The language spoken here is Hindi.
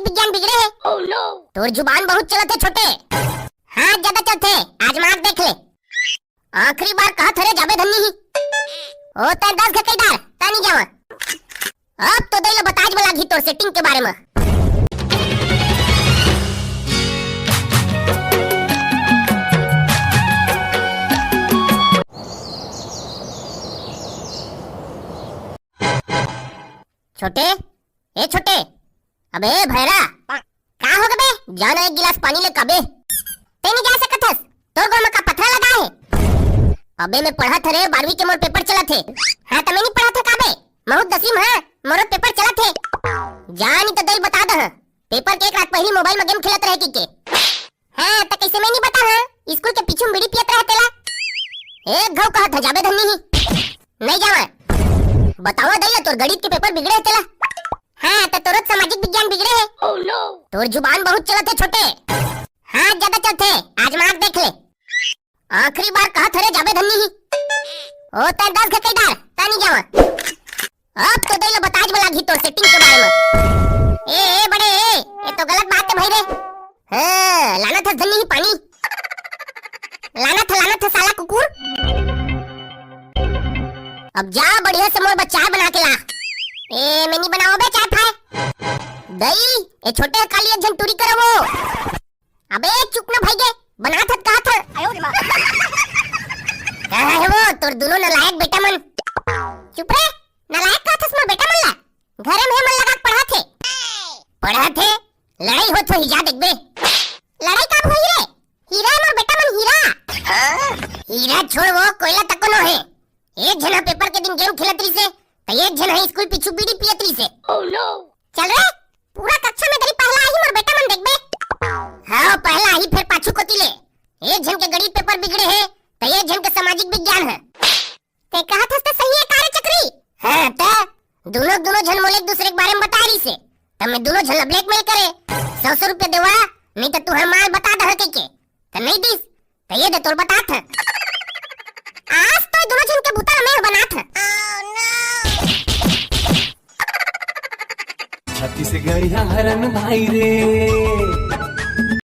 विज्ञान बिगड़े है। oh, no. तोर जुबान बहुत चलत है छोटे। हाँ ज्यादा चलते आज मार देख ले। आखिरी बार कहा थे रे जाबे धन्नी ही ओ तै 10 घटे डार तानी जावा। अब तो दैला बताज वाला घी तोर सेटिंग के बारे में। छोटे ए छोटे अबे भैरा का हो गबे जाना एक गिलास पानी ले कबे तेनी जा सकत हस तोर गोल में का पथरा लगा है। अबे मैं पढ़ा थे रे 12वीं के मोर पेपर चला थे। हां त मैं नहीं पढ़ा था काबे बहुत 10वीं में मोर पेपर चला थे। जानी तो दई बता दह पेपर के एक रात पहली मोबाइल में गेम खेलत रहे के। हां त कैसे मैं नहीं बता हां स्कूल के पीछे बीड़ी पियत रहे तेला एक घाव कहा था जाबे धन्नी ही नहीं जावा। बतावा दैला तोर गणित के पेपर बिगड़े तेला। हाँ तो तोर सामाजिक विज्ञान बिगड़े है। oh, no. तोर जुबान बहुत चलत है छोटे। हाँ ज्यादा चलते आज मार देख ले। आखिरी बार कहा थे रे जाबे धन्नी ही ओ तै 10 घटे डार तानी जावा। अब तो दैला बताज वाला घी तोर सेटिंग के बारे में। ए बड़े ये तो गलत बात है भाई रे। हाँ लाना था धन्नी ही पानी लाना था साला कुकुर। अब जा बढ़िया से मोर बच्चा बना के ला। ए मैं नहीं बनाओ बे चाय फाय दई ए छोटे काली एक झंटूरी करवो। अबे चुप ना भाई गे बना था कहा था आयो रे मां कहा है वो तोर दोनों नालायक बेटा मन। चुप रे नालायक कहा था मोर बेटा मन ला घर में मन लगा पढ़ा थे लड़ाई हो तो हिजा देख बे लड़ाई कब हुई रे हीरा मोर बेटा मन हीरा। हीरा छोड़ वो कोयला तक नो है एक जना पेपर के दिन गेम खेलत रही से तो एक जना स्कूल पिछु बीड़ी पियत रही से। oh, no. चल रे पूरा कक्षा में गरी पहला आई मोर बेटा मन देख बे। हां पहला आई फिर पाछू कोती ले एक जन के गणित पेपर बिगड़े है तो एक जन के सामाजिक विज्ञान है। ते कहा था तो सही है कार्य चक्री। हां तो दोनों जन मोले एक दूसरे के बारे में बता रही से तब मैं दोनों जन ब्लैकमेल करे 100 रुपए देवा नहीं तो तू हमार बता दह के तो नहीं दिस तो ये दे तोर बता था आज तो दोनों जन के भूता में बना था। छत्तीसगढ़िया हरन भाई रे